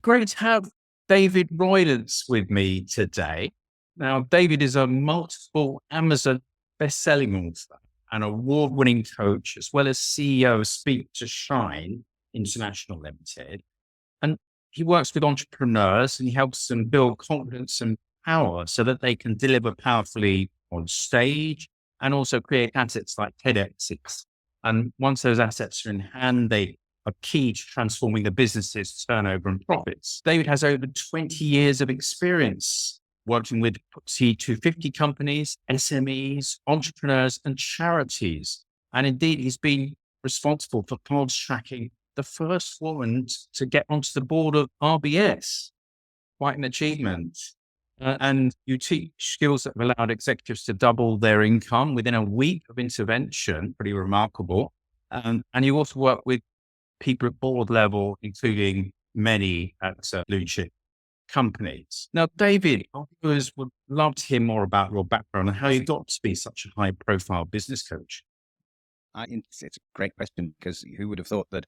great to have David Roylance with me today. Now, David is a multiple Amazon best-selling author and award-winning coach, as well as CEO of Speak to Shine International Limited. And he works with entrepreneurs and he helps them build confidence and power so that they can deliver powerfully on stage and also create assets like TEDx's. And once those assets are in hand, they are key to transforming the business's turnover and profits. David has over 20 years of experience working with FTSE 250 companies, SMEs, entrepreneurs, and charities. And indeed, he's been responsible for fast-tracking the first woman to get onto the board of RBS. Quite an achievement. And you teach skills that have allowed executives to double their income within a week of intervention. Pretty remarkable. And you also work with people at board level, including many at blue chip companies. Now, David, our viewers would love to hear more about your background and how you got to be such a high profile business coach. It's a great question, because who would have thought that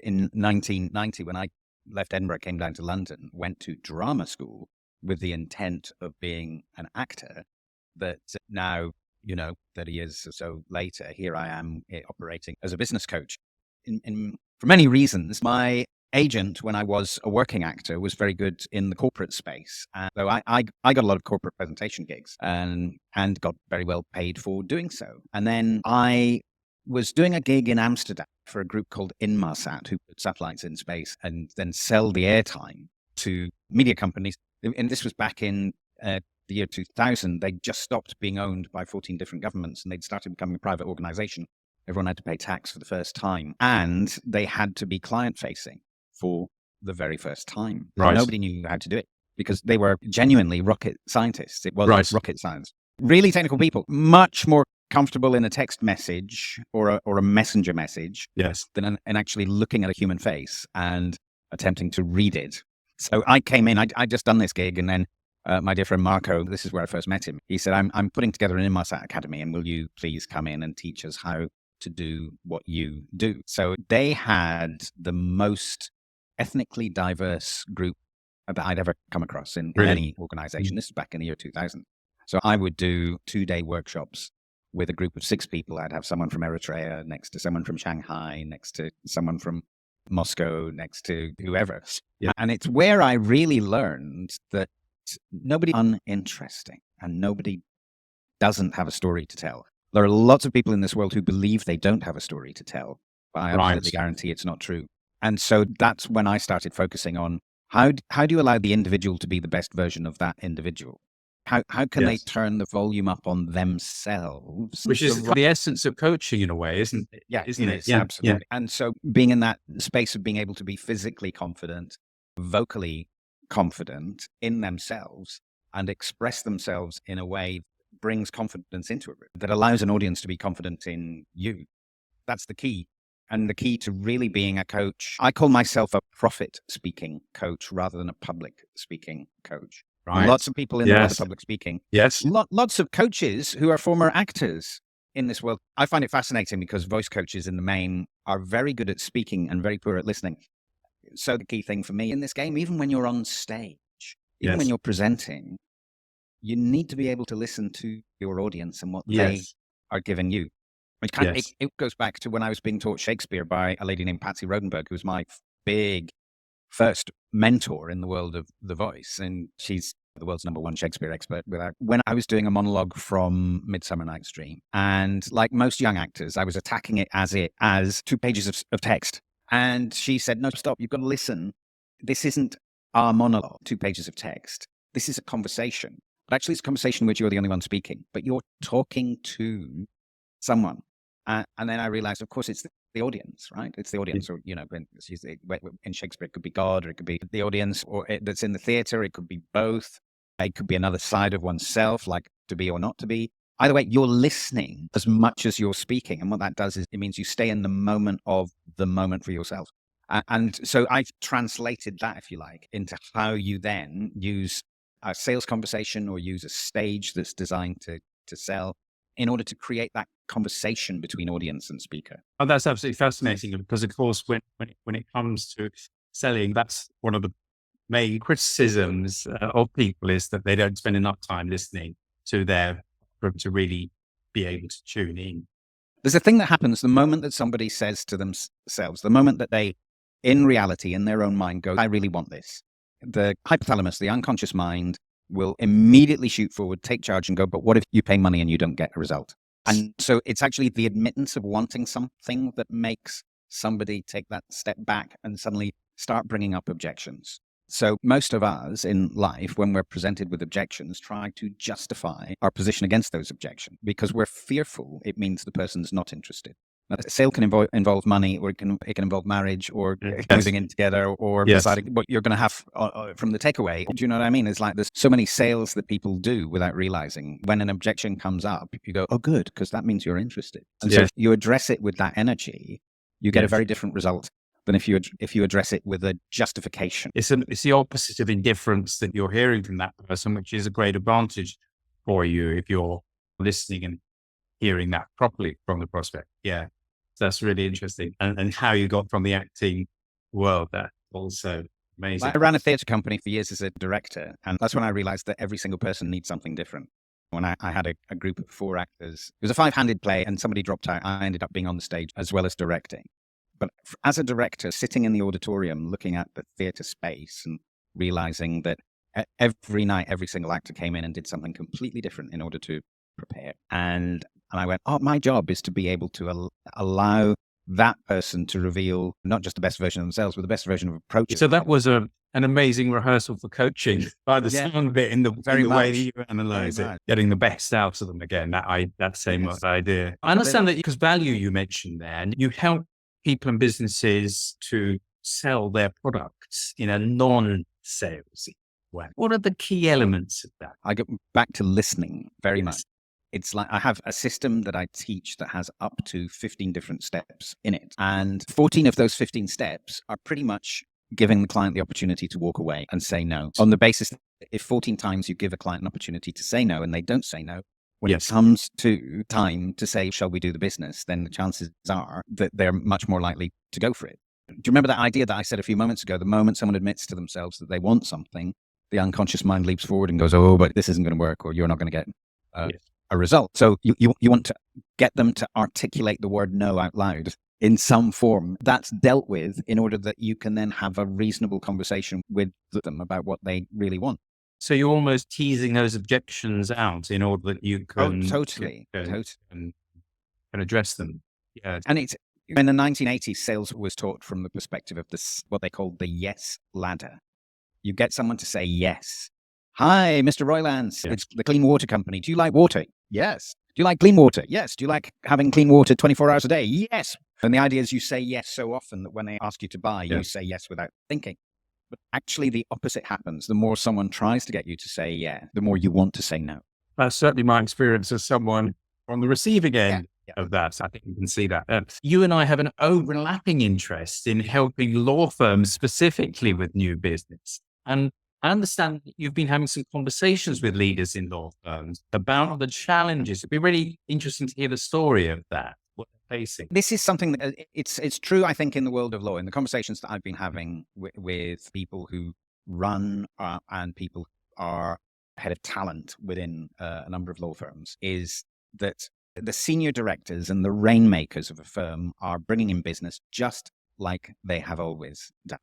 in 1990, when I left Edinburgh, came down to London, went to drama school with the intent of being an actor, that now, 30 years or so later, here I am operating as a business coach. For many reasons, my agent, when I was a working actor, was very good in the corporate space. So I got a lot of corporate presentation gigs and got very well paid for doing so. And then I was doing a gig in Amsterdam for a group called Inmarsat, who put satellites in space and then sell the airtime to media companies. And this was back in the year 2000. They just stopped being owned by 14 different governments, and they'd started becoming a private organization. Everyone had to pay tax for the first time, and they had to be client-facing for the very first time. Right. Nobody knew how to do it because they were genuinely rocket scientists. It wasn't rocket science. Really technical people, much more comfortable in a text message or a messenger message than in actually looking at a human face and attempting to read it. So I came in, I'd just done this gig, and then my dear friend Marco, this is where I first met him. He said, I'm putting together an Inmarsat Academy, and will you please come in and teach us how to do what you do? So they had the most ethnically diverse group that I'd ever come across in any organization. This is back in the year 2000. So I would do 2-day workshops with a group of 6 people. I'd have someone from Eritrea next to someone from Shanghai, next to someone from Moscow, next to whoever. Yeah. And it's where I really learned that nobody uninteresting and nobody doesn't have a story to tell. There are lots of people in this world who believe they don't have a story to tell, but I absolutely guarantee it's not true. And so that's when I started focusing on how do you allow the individual to be the best version of that individual? How can they turn the volume up on themselves? Which is the essence of coaching in a way, isn't it? Yeah, isn't it is, absolutely. Yeah. And so being in that space of being able to be physically confident, vocally confident in themselves, and express themselves in a way that brings confidence into a room, that allows an audience to be confident in you. That's the key. And the key to really being a coach, I call myself a profit speaking coach rather than a public speaking coach. Right. Lots of people in the world of public speaking. Yes. Lots of coaches who are former actors in this world. I find it fascinating because voice coaches in the main are very good at speaking and very poor at listening. So the key thing for me in this game, even when you're on stage, even when you're presenting, you need to be able to listen to your audience and what they are giving you. It goes back to when I was being taught Shakespeare by a lady named Patsy Rodenberg, who was my big first mentor in the world of the voice. And she's the world's #1 Shakespeare expert. When I was doing a monologue from Midsummer Night's Dream, and like most young actors, I was attacking it as 2 pages of text. And she said, no, stop, you've got to listen. This isn't our monologue, 2 pages of text. This is a conversation. But actually, it's a conversation in which you're the only one speaking, but you're talking to someone. And then I realized, of course, it's the audience, right? It's the audience, or, in Shakespeare, it could be God, or it could be the audience that's in the theater. It could be both. It could be another side of oneself, like to be or not to be. Either way, you're listening as much as you're speaking. And what that does is it means you stay in the moment of the moment for yourself. And so I've translated that, if you like, into how you then use a sales conversation or use a stage that's designed to sell in order to create that conversation between audience and speaker. Oh, that's absolutely fascinating, because of course, when it comes to selling, that's one of the main criticisms of people is that they don't spend enough time listening to to really be able to tune in. There's a thing that happens the moment that somebody says to themselves, the moment that they, in reality, in their own mind, go, I really want this. The hypothalamus, the unconscious mind, will immediately shoot forward, take charge and go, but what if you pay money and you don't get a result? And so it's actually the admittance of wanting something that makes somebody take that step back and suddenly start bringing up objections. So most of us in life, when we're presented with objections, try to justify our position against those objections because we're fearful it means the person's not interested. Now, a sale can involve money, or it can involve marriage, or moving in together, or deciding what you're going to have from the takeaway. Do you know what I mean? It's like there's so many sales that people do without realizing. When an objection comes up, you go, oh, good, because that means you're interested. And so if you address it with that energy, you get a very different result than if you address it with a justification. It's the opposite of indifference that you're hearing from that person, which is a great advantage for you if you're listening and hearing that properly from the prospect. Yeah, that's really interesting. And how you got from the acting world, that also amazing. I ran a theatre company for years as a director, and that's when I realized that every single person needs something different. When I had a group of 4 actors, it was a 5-handed play and somebody dropped out. I ended up being on the stage as well as directing. But as a director, sitting in the auditorium, looking at the theatre space and realizing that every night, every single actor came in and did something completely different in order to prepare. And I went, oh, my job is to be able to allow that person to reveal not just the best version of themselves, but the best version of approach. So that was an amazing rehearsal for coaching by the sound of it, in the way that you analyze it, getting the best out of them again. That same idea. I understand that because value you mentioned there, and you help people and businesses to sell their products in a non-salesy way. What are the key elements of that? I go back to listening very much. It's like I have a system that I teach that has up to 15 different steps in it. And 14 of those 15 steps are pretty much giving the client the opportunity to walk away and say no. On the basis that if 14 times you give a client an opportunity to say no and they don't say no, when it comes to time to say, shall we do the business, then the chances are that they're much more likely to go for it. Do you remember that idea that I said a few moments ago? The moment someone admits to themselves that they want something, the unconscious mind leaps forward and goes, oh, but this isn't going to work, or you're not going to get a result. So you want to get them to articulate the word no out loud in some form that's dealt with in order that you can then have a reasonable conversation with them about what they really want. So you're almost teasing those objections out in order that you can totally and address them. Yeah. And it's in the 1980s, sales was taught from the perspective of this, what they called the yes ladder. You get someone to say yes. Hi, Mr. Roylance. It's the Clean Water Company. Do you like water? Yes. Do you like clean water? Yes. Do you like having clean water 24 hours a day? Yes. And the idea is you say yes so often that when they ask you to buy, you say yes without thinking. But actually the opposite happens. The more someone tries to get you to say yeah, the more you want to say no. That's certainly my experience as someone on the receiving end of that. So I think you can see that. You and I have an overlapping interest in helping law firms specifically with new business. And I understand that you've been having some conversations with leaders in law firms about the challenges. It'd be really interesting to hear the story of that. Facing. This is something that it's true, I think, in the world of law, in the conversations that I've been having with people who run and people who are head of talent within a number of law firms, is that the senior directors and the rainmakers of a firm are bringing in business just like they have always done.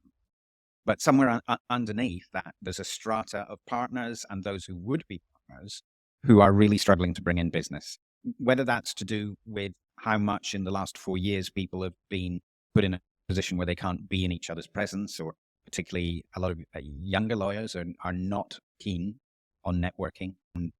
But somewhere underneath that, there's a strata of partners and those who would be partners who are really struggling to bring in business, whether that's to do with how much in the last 4 years people have been put in a position where they can't be in each other's presence, or particularly a lot of younger lawyers are not keen on networking and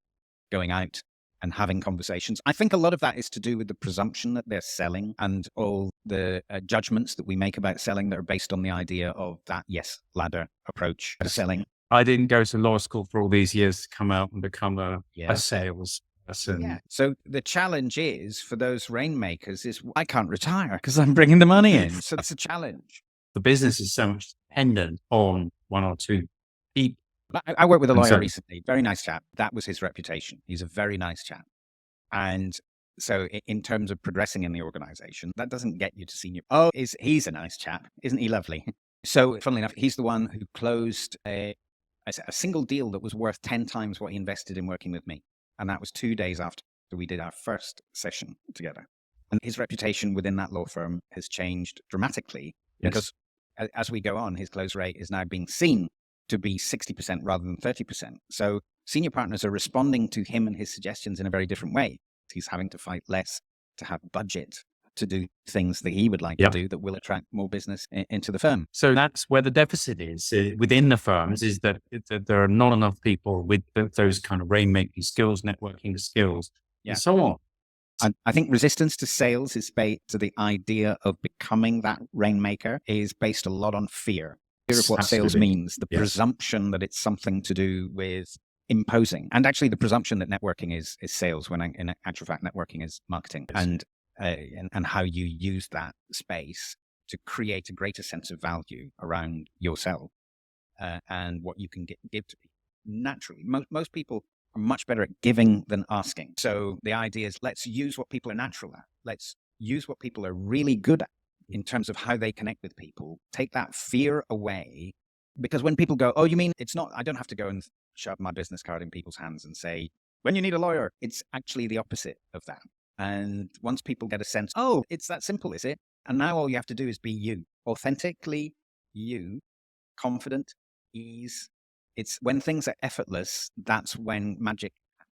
going out and having conversations. I think a lot of that is to do with the presumption that they're selling and all the judgments that we make about selling that are based on the idea of that yes ladder approach to selling. I didn't go to law school for all these years to come out and become a sales. So the challenge is for those rainmakers is I can't retire because I'm bringing the money in. So that's a challenge. The business is so much dependent on one or two people. I worked with a lawyer recently, very nice chap. That was his reputation. He's a very nice chap. And so in terms of progressing in the organization, that doesn't get you to senior. Oh, he's a nice chap. Isn't he lovely? So, funnily enough, he's the one who closed a single deal that was worth 10 times what he invested in working with me. And that was 2 days after we did our first session together. And his reputation within that law firm has changed dramatically because as we go on, his close rate is now being seen to be 60% rather than 30%. So senior partners are responding to him and his suggestions in a very different way. He's having to fight less to have budget to do things that he would like to do that will attract more business into the firm. So that's where the deficit is within the firms, is that there are not enough people with those kind of rainmaking skills, networking skills, and so on. I think resistance to sales is based to the idea of becoming that rainmaker is based a lot on fear. Fear of what sales means, the presumption that it's something to do with imposing. And actually the presumption that networking is sales, when in actual fact, networking is marketing. And how you use that space to create a greater sense of value around yourself and what you can give to people. Naturally, most people are much better at giving than asking. So the idea is let's use what people are natural at. Let's use what people are really good at in terms of how they connect with people. Take that fear away. Because when people go, oh, you mean it's not, I don't have to go and shove my business card in people's hands and say, when you need a lawyer, it's actually the opposite of that. And once people get a sense, oh, it's that simple, is it? And now all you have to do is be you, authentically you, confident, ease. It's when things are effortless, that's when magic happens.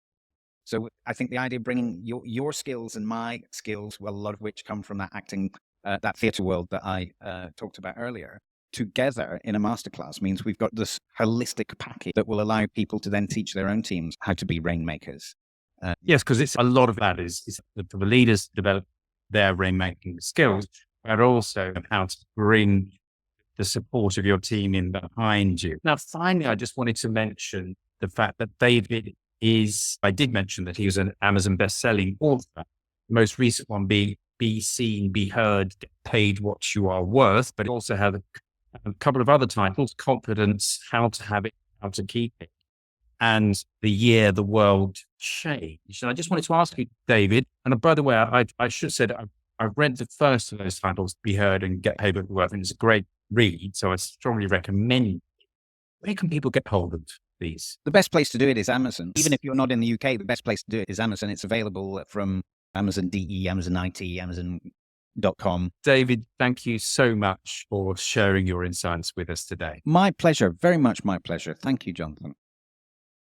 So I think the idea of bringing your skills and my skills, well, a lot of which come from that acting, that theatre world that I talked about earlier, together in a masterclass means we've got this holistic package that will allow people to then teach their own teams how to be rainmakers. Yes, because it's a lot of that is for the leaders to develop their rainmaking skills, but also how to bring the support of your team in behind you. Now, finally, I just wanted to mention the fact that David I did mention that he was an Amazon best-selling author, the most recent one being Be Seen, Be Heard, Get Paid What You Are Worth, but also had a couple of other titles, Confidence, How to Have It, How to Keep It, and The Year the World Changed. And I just wanted to ask you, David, and by the way, I should have said I've read the first of those titles, Be Heard and Get Paid What You're Worth, and it's a great read, so I strongly recommend it. Where can people get hold of these? The best place to do it is Amazon. Even if you're not in the UK, the best place to do it is Amazon. It's available from Amazon DE, Amazon IT, Amazon.com. David, thank you so much for sharing your insights with us today. My pleasure. Very much my pleasure. Thank you, Jonathan.